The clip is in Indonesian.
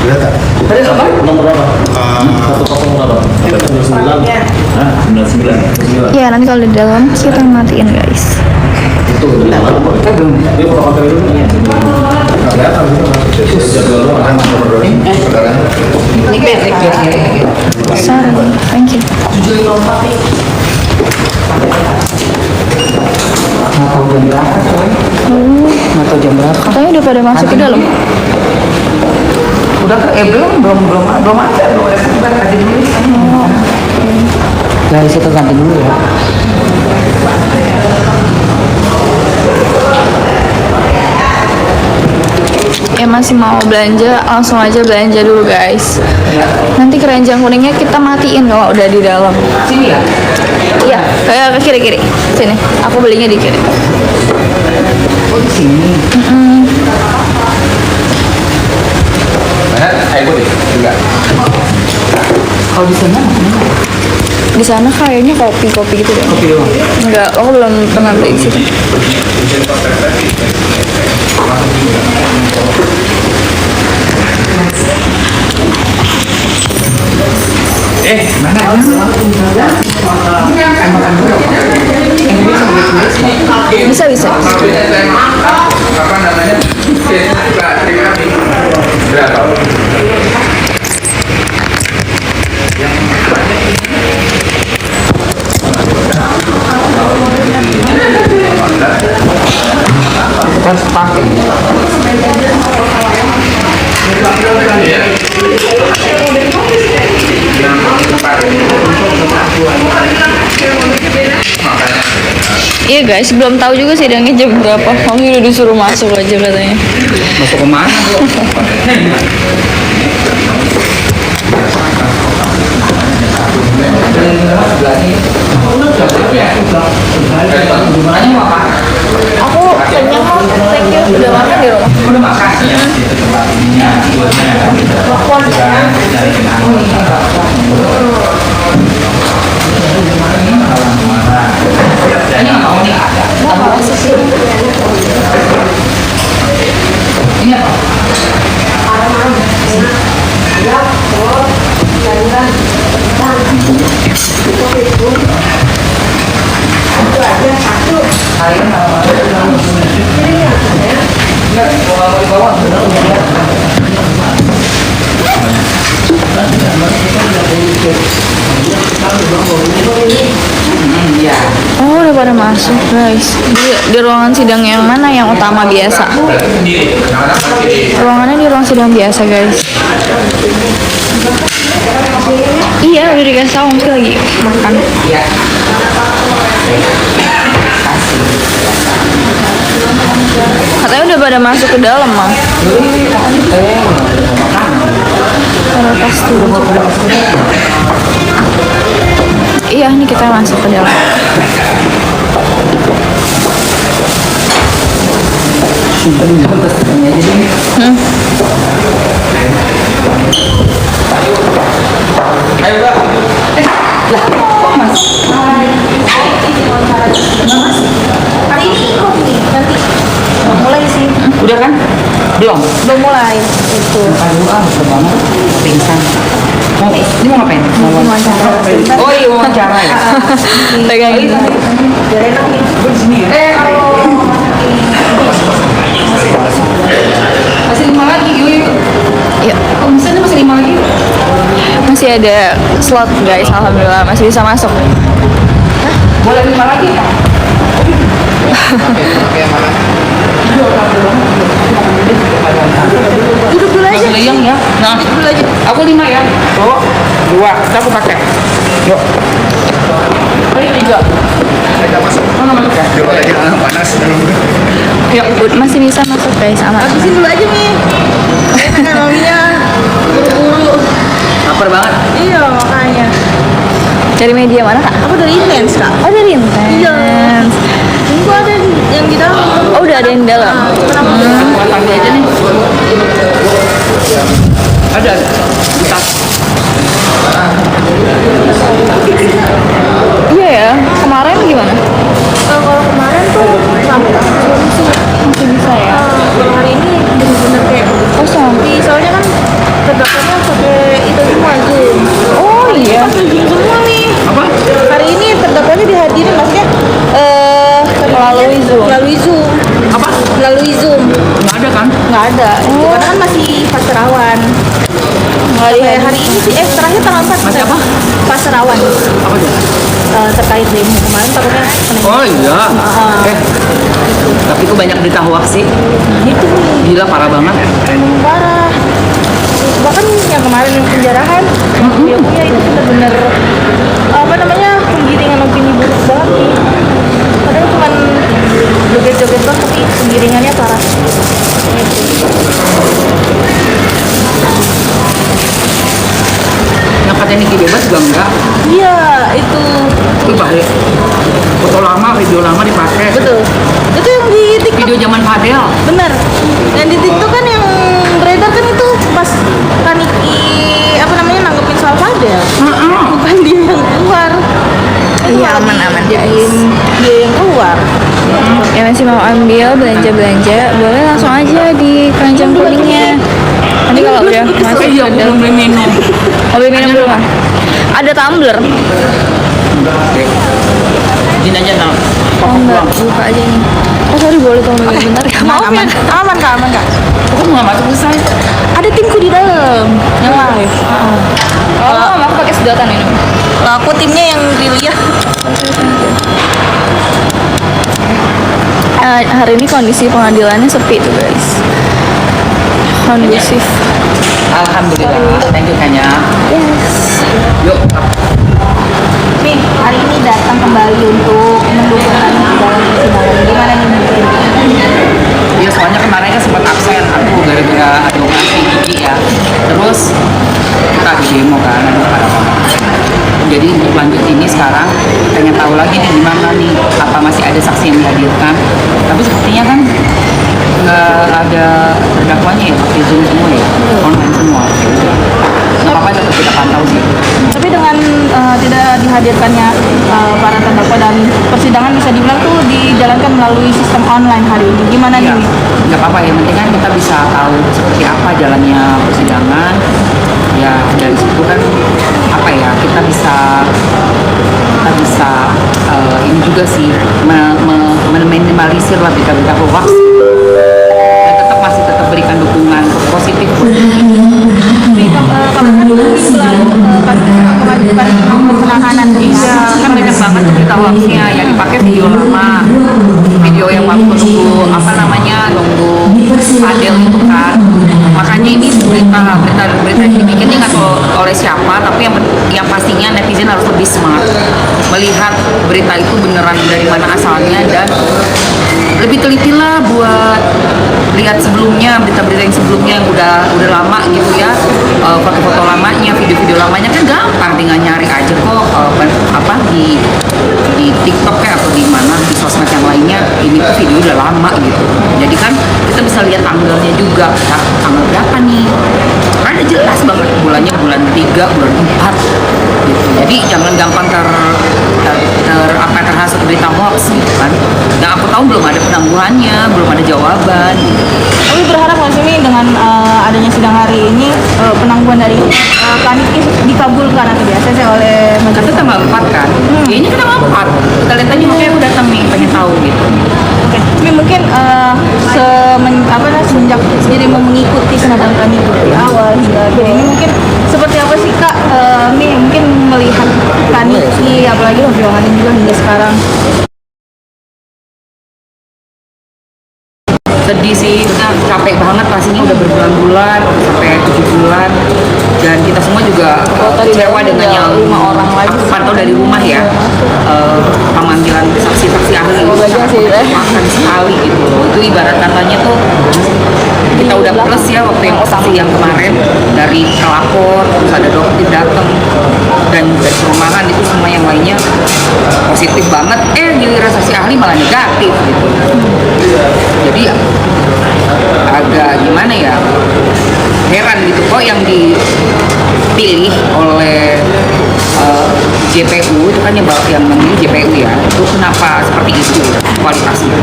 Kelihatan. Tadi apa? Nomor berapa? 100 berapa? 99. Hah? 99. Ya nanti kalau di dalam kita matiin guys. Itu belum. Dia fotokopi dulu. Nggak kelihatan gitu. Jadwal lu Kan nomor berapa? Sekarang. Sorry, thank you. Nggak tahu jam berapa coy. Nggak tahu jam berapa. Katanya udah pada masuk ke dalam. Udah belum ada sebentar tadi dulu. Guys itu ganti dulu ya. Ya masih mau belanja, langsung aja belanja dulu guys. Nanti keranjang kuningnya kita matiin kalau udah di dalam. Sini ya. Iya, kayak ke kiri. Sini, aku belinya di kiri. Oh di sini. Mana? Ayo deh. Enggak. Kalau di sana mana? Di sana kayaknya kopi gitu deh. Kopi doang. Enggak, aku belum pernah beli di situ. Mana? Bisa. Apa namanya? Berapa? Harus pakai. Iya guys, belum tahu juga sidangnya jam berapa. Kami udah disuruh masuk aja katanya. Masuk ke mana? Aku kenyang kok, thank you. Udah makan di rumah. Udah makan. Ini nggak mau nih ada. Ini apa? Iya. Oh udah pada masuk guys. Di ruangan sidang yang mana yang utama biasa? Ruangannya di ruang sidang biasa guys. Iya udah dikasih tahu mesti lagi makan. Iya. Katanya udah pada masuk ke dalam mah. Taruh tas dulu. Iya nih kita masuk ke dalam. Ayo, Mbak. Lah, kok mas? Hari ini ikut nih nanti. Mulai sih. Udah kan? Belum? Udah mulai itu. Aduh, banget. Pingsan. Ini mau ngapain? Oh iya, mau wawancara ya? Pegang ini. Biar enak nih. Gue di sini ya? Masih 5 lagi, yuk. Yuk. Oh, misalnya masih 5 lagi? Masih ada slot guys, alhamdulillah masih bisa masuk. Boleh 5 lagi ya? Duduk dulu aja. Masih leyang ya? Nah, Duduk dulu aja. aku 5 ya? Oh, 2. Kita aku pakai. Yuk. Ayo 3. Mana masuk ya? Coba aja panas. Yuk, masih bisa masuk guys, aman. Habisin dulu aja nih. Pengen maminya buru-buru. Lapar banget. Iya makanya. Dari media mana kak? Aku dari Intens kak. Oh dari Intens. Iya. Ini kok ada yang di dalam. Oh udah ada yang di dalam. Buat panggil aja nih. Ada. Bentar. Iya ya, kemarin gimana? Kalau kemarin tuh sampai Masih bisa ya? kalau hari ini bener-bener kayak Kosong. soalnya kan karena kan masih fase rawan. Sampai hari ini sih, terakhir tanggal 4 Masih apa? fase rawan. Apa tuh? Terkait demo kemarin takutnya Oh iya. Tapi itu banyak berita hoax sih. gitu nih. Gila parah banget. Parah. Bahkan yang kemarin yang penjarahan dia punya itu benar-benar apa namanya penggiringan opini buruk banget nih. Padahal cuma joget-joget doang tapi penggiringannya parah. Yang katanya Niki bebas juga enggak. Iya itu Itu bahaya. Foto lama, video lama dipakai. betul. Itu yang di TikTok Video zaman Fadel. bener. Yang di TikTok kan yang beredar kan itu pas Kaniki apa namanya nanggepin soal Fadel. Bukan dia yang keluar. Itu Iya, malah aman-aman, dijadiin dia yang keluar. Ya masih mau ambil belanja-belanja, boleh langsung aja di keranjang kuningnya. Nanti kalau udah masuk Iya, aku belum beli minum. mau beli minum dulu kan? Ada tumbler. Izin aja nang. Oh enggak, buka aja nih. Oh sorry, boleh tolong bentar ya? Maaf ya. Aman kak. Aku nggak masuk ke saya. Ada timku di dalam yang live. Oh, aku pakai sedotan minum. Lah aku timnya yang Lilia. Hari ini kondisi pengadilannya sepi tuh guys. Kondusif. Alhamdulillah. Thank you Kanya. Yes. Yuk. Nih hari ini datang kembali untuk mendukung Kaniki dalam persidangan. Gimana nih mungkin? Iya soalnya kemarin kan sempat absen aku gara-gara ada operasi gigi ya. Terus kita di demo kan, aduh parah banget. Jadi untuk lanjut ini sekarang pengen tahu lagi nih gimana nih, apa masih ada saksi yang dihadirkan. Tapi sepertinya kan nggak ada terdakwanya ya, pakai Zoom semua ya, online semua. Nggak apa-apa, tetap kita pantau sih. Tapi dengan tidak dihadirkannya para terdakwa dan persidangan bisa dibilang tuh dijalankan melalui sistem online hari ini. Gimana Ya, nih? nggak apa-apa, yang penting kan kita bisa tahu seperti apa jalannya persidangan. Ya dari situ kan apa ya, kita bisa ini juga sih meminimalisir lah berita-berita hoax dan masih tetap berikan dukungan positif. Kalau penahanan Iya, kan banyak banget tuh berita hoaxnya yang dipakai video lama, video yang waktu nunggu apa namanya nunggu Fadel itu kan. Makanya ini berita yang dibikin ini nggak tahu oleh siapa, tapi yang pastinya netizen harus lebih smart melihat berita itu beneran dari mana asalnya dan lebih teliti lah buat lihat sebelumnya berita-berita yang sebelumnya yang udah lama gitu ya, foto-foto lamanya, video-video lamanya kan gampang, tinggal nyari aja kok apa di TikTok kayak atau di mana di sosmed yang lainnya, ini tuh video udah lama gitu. Jadi kan kita bisa lihat tanggalnya juga, ya, tanggal berapa nih, ada jelas banget bulannya bulan 3, bulan 4 gitu. Jadi jangan gampang terhasut berita hoax gitu kan. Yang aku tahu belum ada penangguhannya, belum ada jawaban. Tapi berharap nggak sih nih dengan adanya sidang hari ini penangguhan dari Kaniki dikabulkan atau di ACC oleh Itu majelis? tanggal 4 kan? Ya ini kan tanggal 4. Kita lihat aja, makanya aku datang nih, pengen tahu gitu. Oke. Tapi mungkin semenjak jadi mau mengikuti senadang Kaniki dari awal hingga akhir ini mungkin seperti apa sih Kak? Nih mungkin melihat Kaniki apalagi perjuangannya juga hingga sekarang. Sedih sih, kita capek banget pastinya, udah berbulan-bulan, udah sampai 7 bulan, dan kita semua juga kecewa dengan yang 5 orang lagi. aku pantau dari rumah ya, pemanggilan saksi-saksi ahli itu makan sekali gitu loh. Itu ibarat katanya tuh kita udah plus ya waktu yang saksi yang kemarin dari pelapor, terus ada dokter datang dan dari perumahan itu semua yang lainnya positif banget, giliran saksi ahli malah negatif gitu. Jadi ya agak gimana ya, heran gitu kok yang dipilih oleh JPU itu kan yang memilih JPU ya, itu kenapa seperti itu kualitasnya.